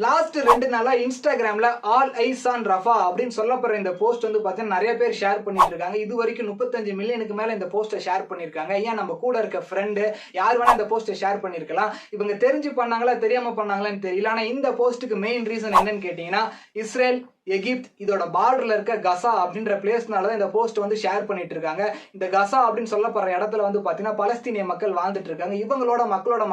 Last 2 நாளா இன்ஸ்டாகிராம்ல all eyes on Rafah அப்படின்னு சொல்லப்படுற இந்த போஸ்ட் வந்து பார்த்தீங்கன்னா நிறைய பேர் ஷேர் பண்ணிட்டு இருக்காங்க. இது வரைக்கும் 35 மில்லியனுக்கு மேல இந்த போஸ்ட்டை ஷேர் பண்ணியிருக்காங்க. ஏன் நம்ம கூட இருக்க ஃப்ரெண்டு யார் வேணா இந்த போஸ்ட்டை ஷேர் பண்ணியிருக்கலாம். இவங்க தெரிஞ்சு பண்ணாங்களா தெரியாம பண்ணாங்களான்னு தெரியல. ஆனா இந்த போஸ்ட்டுக்கு மெயின் ரீசன் என்னன்னு கேட்டீங்கன்னா, இஸ்ரேல், எகிப்த் இதோட பார்டர்ல இருக்க கசா அப்படின்ற பிளேஸ்னால தான் இந்த போஸ்ட் வந்து ஷேர் பண்ணிட்டு இருக்காங்க. இந்த கசா அப்படின்னு சொல்லப்படுற இடத்துல வந்து பாத்தீங்கன்னா பலஸ்தீனிய மக்கள் வாழ்ந்துட்டு இருக்காங்க. இவங்களோட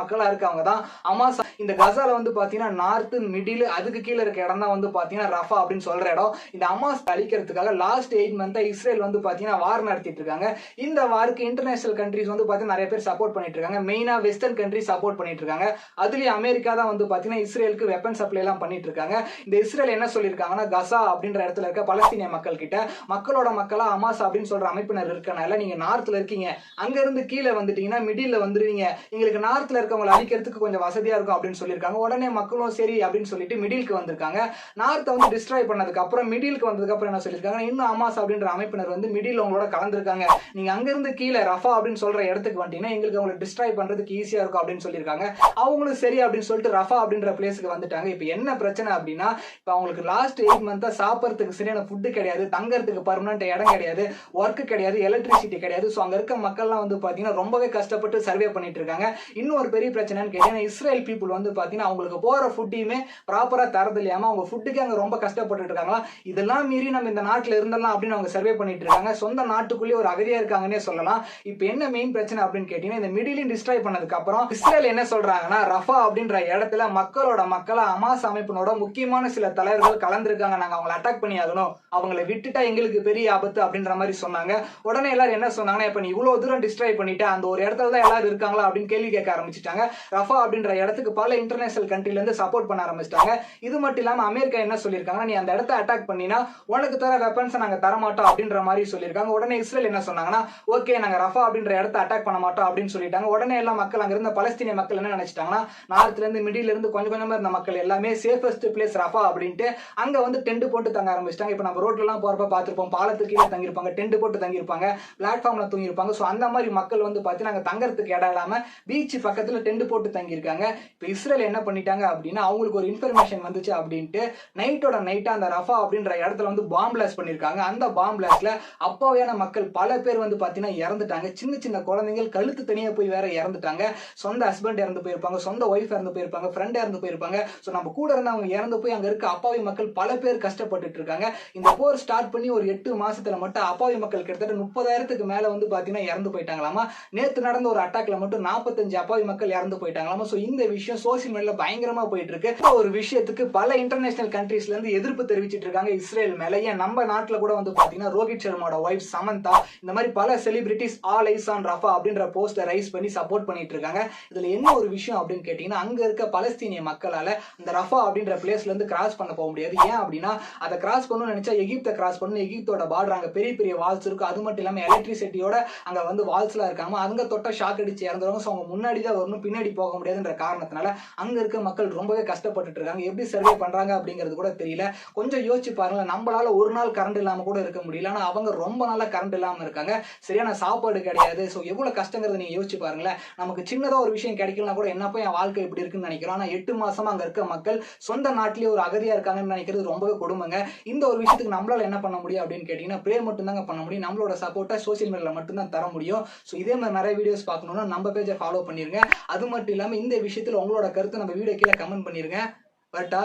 மக்களா இருக்கவங்க தான் ஹமாஸ். இந்த கசால வந்து பாத்தீங்கன்னா நார்த், மிடில், அதுக்கு கீழே இருக்க இடம் தான் வந்து பாத்தீங்கன்னா ரஃபா அப்படின்னு சொல்ற இடம். இந்த ஹமாஸ் அழிக்கிறதுக்காக லாஸ்ட் 8 மந்த்தா இஸ்ரேல் வந்து பாத்தீங்கன்னா வார் நடத்திட்டு இருக்காங்க. இந்த வாருக்கு இன்டர்நேஷனல் கண்ட்ரிஸ் வந்து பாத்தீங்கன்னா நிறைய பேர் சப்போர்ட் பண்ணிட்டு இருக்காங்க. மெயினா வெஸ்டர்ன் கண்ட்ரி சப்போர்ட் பண்ணிட்டு இருக்காங்க. அதுலயும் அமெரிக்கா தான் வந்து பாத்தீங்கன்னா இஸ்ரேலுக்கு வெப்பன் சப்ளை எல்லாம் பண்ணிட்டு இருக்காங்க. இந்த இஸ்ரேல் என்ன சொல்லியிருக்காங்கன்னா, கசா அப்படின்ற இடத்துல இருக்க பலஸ்தீனிய மக்கள் கிட்ட மக்களோட மக்களா ஹமாஸ் அப்படின்னு சொல்ற அமைப்பினர் இருக்கனால நீங்க நார்த்ல இருக்கீங்க, அங்க இருந்து கீழே வந்துட்டீங்கன்னா மிடில்ல வந்துருவீங்க, எங்களுக்கு நார்த்ல இருக்கவங்களை அழிக்கிறதுக்கு கொஞ்சம் வசதியா இருக்கும் அப்படின்னு சொல்லியிருக்காங்க. உடனே மக்களும் சரி அப்படின்னு சொல்லிட்டு மிடிலுக்கு வந்திருக்காங்க. நார்த்தை வந்து டிஸ்ட்ராய் பண்ணதுக்கு அப்புறம் மிடிலுக்கு வந்ததுக்கு அப்புறம் என்ன சொல்லியிருக்காங்க, இன்னும் ஹமாஸ் அப்படின்ற அமைப்பினர் வந்து மிடில் உங்களோட கலந்துருக்காங்க, நீங்க அங்க இருந்து கீழே ரஃபா அப்படின்னு சொல்ற இடத்துக்கு வந்துட்டீங்கன்னா எங்களுக்கு அவங்களை டிஸ்ட்ராய் பண்றதுக்கு ஈஸியா இருக்கும் அப்படின்னு சொல்லியிருக்காங்க. அவங்களும் சரி அப்படின்னு சொல்லிட்டு ரஃபா அப்படின்ற பிளேஸுக்கு வந்துட்டாங்க. இப்ப என்ன பிரச்சனை அப்படின்னா, இப்ப அவங்களுக்கு லாஸ்ட் 8 மந்த்தா சாப்பிட்றதுக்கு சரியான ஃபுட்டு கிடையாது, தங்கறதுக்கு பர்மனன்ட் இடம் கிடையாது, ஒர்க் கிடையாது, எலக்ட்ரிசிட்டி கிடையாது. ஸோ அங்க இருக்க மக்கள்லாம் வந்து பாத்தீங்கன்னா ரொம்பவே கஷ்டப்பட்டு சர்வே பண்ணிட்டு இருக்காங்க. இன்னும் ஒரு பெரிய பிரச்சனைன்னு கேட்டீங்கன்னா, இஸ்ரேல் பீப்புள் வந்து பாத்தீங்கன்னா அவங்களுக்கு போற ஃபுட்டையுமே ப்ராப்பரா தரது இல்லையாம அவங்க ஃபுட்டுக்கு அங்க ரொம்ப கஷ்டப்பட்டு இருக்காங்களா. இதெல்லாம் மீறி நம்ம இந்த நாட்டில் இருந்தலாம் அப்படின்னு அவங்க சர்வே பண்ணிட்டு இருக்காங்க. சொந்த நாட்டுக்குள்ளேயே ஒரு அகதியா இருக்காங்கன்னே சொல்லலாம். இப்போ என்ன மெயின் பிரச்சனை அப்படின்னு கேட்டீங்கன்னா, இந்த மிடிலையும் டிஸ்ட்ராய் பண்ணதுக்கு அப்புறம் இஸ்ரேல் என்ன சொல்றாங்கன்னா, ரஃபா அப்படின்ற இடத்துல மக்களா ஹமாஸ் அமைப்பினோட முக்கியமான சில தலைவர்கள் கலந்துருக்காங்க, நாங்க அவங்களை அட்டாக் பண்ணி ஆகணும், அவங்களை விட்டுட்டா எங்களுக்கு பெரிய ஆபத்து அப்படின்ற மாதிரி சொன்னாங்க. உடனே எல்லாரும் என்ன சொன்னாங்கன்னா, இப்ப நீ இவ்வளவு தூரம் டிஸ்ட்ராய் பண்ணிட்டு அந்த ஒரு இடத்துல தான் எல்லாரும் இருக்காங்களா அப்படின்னு கேள்வி கேட்க ஆரம்பிச்சிட்டாங்க. ரஃபா அப்படின்ற இடத்துக்கு பல இன்டர்நேஷனல் கண்ட்ரில இருந்து சப்போர்ட் பண்ண ஆரம்பிச்சிட்டாங்க. இது மட்டும் இல்லாம அமெரிக்கா என்ன சொல்லியிருக்காங்கன்னா, நீ அந்த இடத்த அட்டாக் பண்ணினா உனக்கு தர வெப்பன்ஸ் நாங்க தர மாட்டோம் அப்படின்ற மாதிரி சொல்லியிருக்காங்க. உடனே இஸ்ரேல் என்ன சொன்னாங்கன்னா, ஓகே நாங்க ரஃபா அப்படின்ற இடத்த அட்டாக் பண்ண மாட்டோம் அப்படின்னு சொல்லிட்டாங்க. உடனே எல்லா மக்கள் அங்க இருந்த பலஸ்தீனிய மக்கள் என்ன நினைச்சிட்டாங்கன்னா, நார்த்ல இருந்து மிடில் இருந்து கொஞ்சம் கொஞ்சமா இருந்த மக்கள் எல்லாமே சேஃபஸ்ட் பிளேஸ் ரஃபா அப்படின்ட்டு அங்க வந்து டென்ட் போட்டு தங்க ஆரம்பிச்சிட்டாங்க. இப்ப நம்ம ரோட்ல எல்லாம் போறப்ப பார்த்திருப்போம், பாலத்துக்கு கீழே தங்கியிருப்பாங்க, டென்ட் போட்டு தங்கியிருப்பாங்க, பிளாட்ஃபார்ம்ல தூங்கியிருப்பாங்க. ஸோ அந்த மாதிரி மக்கள் வந்து பார்த்தீங்கன்னா தங்கறதுக்கு இடம் இல்லாம பீச் பக்கத்துல டென்ட் போட்டு தங்கியிருக்காங்க. இப்போ இஸ்ரேல் என்ன பண்ணிட்டாங்க அப்படின்னா, அவங்களுக்கு ஒரு இன்ஃபர்மேஷன் வந்துச்சு அப்படின்ட்டு நைட்டோட நைட்டா அந்த ரஃபா அப்படின்ற இடத்துல வந்து பாம் பிளாஸ்ட் பண்ணியிருக்காங்க. அந்த பாம் பிளாஸ்ட்ல அப்பாவியான மக்கள் பல பேர் வந்து பார்த்தீங்கன்னா இறந்துட்டாங்க. சின்ன சின்ன குழந்தைகள் கழுத்து தனியா போய் வேற இறந்துட்டாங்க. சொந்த ஹஸ்பண்ட் இறந்து போயிருப்பாங்க, சொந்த ஒய்ஃப் இறந்து போயிருப்பாங்க, ஃப்ரெண்ட் இறந்து போயிருப்பாங்க. ஸோ நம்ம கூட இருந்து அவங்க இறந்து போய் அங்க இருக்க அப்பாவி மக்கள் பல பேர் கஷ்டப்பட்டுட்டு இருக்காங்க. இந்த போர் ஸ்டார்ட் பண்ணி ஒரு 8 மாசத்துல மட்டும் அப்பாவி மக்கள் கிட்டத்தட்ட 30,000க்கு மேல வந்து பாத்தீங்கன்னா இறந்து போயிட்டாங்களாமா. நேத்து நடந்த ஒரு அட்டாக்ல மட்டும் 45 அப்பாவி மக்கள் இறந்து போயிட்டாங்களாமா. சோ இந்த விஷயம் சோசியல் மீடியால பயங்கரமா போயிட்டு இருக்கு. ஒரு விஷயத்துக்கு பல இன்டர்நேஷனல் கண்ட்ரீஸ்ல இருந்து எதிர்ப்பு தெரிவிச்சிட்டு இருக்காங்க இஸ்ரேல் மேல. ஏன் நம்ம நாட்டுல கூட வந்து பாத்தீங்கன்னா ரோஹித் சர்மாவோட ஒய்ஃப் சமந்தா, இந்த மாதிரி பல celebrities all eyes on Rafah அப்படின்ற போஸ்டர் ரைஸ் பண்ணி சப்போர்ட் பண்ணிட்டு இருக்காங்க. இதுல என்ன ஒரு விஷயம் அப்படின்னு கேட்டீங்கன்னா, அங்க இருக்க பலஸ்தீனிய மக்களால அந்த ரஃபா அப்படின்ற பிளேஸ்ல இருந்து கிராஸ் பண்ண போக முடியாது. ஏன் அப்படின்னா, அதை கிராஸ் பண்ணணும்னு நினைச்சா எகிப்தை கிராஸ் பண்ணணும். எகிப்தோட பார்டர் அங்க பெரிய பெரிய வால்ஸ் இருக்கு. அது மட்டும் இல்லாம எலக்ட்ரிசிட்டியோட அங்க வந்து வால்ஸ் எல்லாம் இருக்காங்க. அங்க தொட்ட ஷாக் அடிச்சு இறந்துருவாங்க. ஸோ அவங்க முன்னாடி தான் வரணும், பின்னாடி போக முடியாதுன்ற காரணத்தினால அங்க இருக்க மக்கள் ரொம்பவே கஷ்டப்பட்டு இருக்காங்க. எப்படி சர்வே பண்றாங்க அப்படிங்கிறது கூட தெரியல. கொஞ்சம் யோசிச்சு பாருங்க, நம்மளால ஒரு நாள் கரண்ட் இல்லாம கூட இருக்க முடியல. ஆனா அவங்க ரொம்ப நாளா கரண்ட் இல்லாம இருக்காங்க. சரியான சாப்பாடு கிடையாது. ஸோ எவ்வளவு கஷ்டங்கிறத நீங்க யோசிச்சு பாருங்களேன். நமக்கு சின்னதா ஒரு விஷயம் கிடைக்கலாம் கூட என்னப்பா என் வாழ்க்கை இப்படி இருக்குன்னு நினைக்கிறோம். ஆனா 8 மாசமா அங்க இருக்க மக்கள் சொந்த நாட்டிலேயே ஒரு அகதியா இருக்காங்கன்னு நினைக்கிறது ரொம்பவே கொடுமைங்க. இந்த ஒரு விஷயத்துக்கு நம்மளால என்ன பண்ண முடியும் அப்படின்னு கேட்டீங்கன்னா, ப்ரே மட்டும் தாங்க பண்ண முடியும். நம்மளோட சப்போர்ட்டை சோசியல் மீடியால மட்டும் தான் தர முடியும். ஸோ இதே மாதிரி நிறைய வீடியோஸ் பார்க்கணும்னா நம்ம பேஜை ஃபாலோ பண்ணிருங்க. அது மட்டும் இல்லாம இந்த விஷயத்துல உங்களோட கருத்தை நம்ம வீடியோ கீழே கமெண்ட் பண்ணிருங்க. பட்டா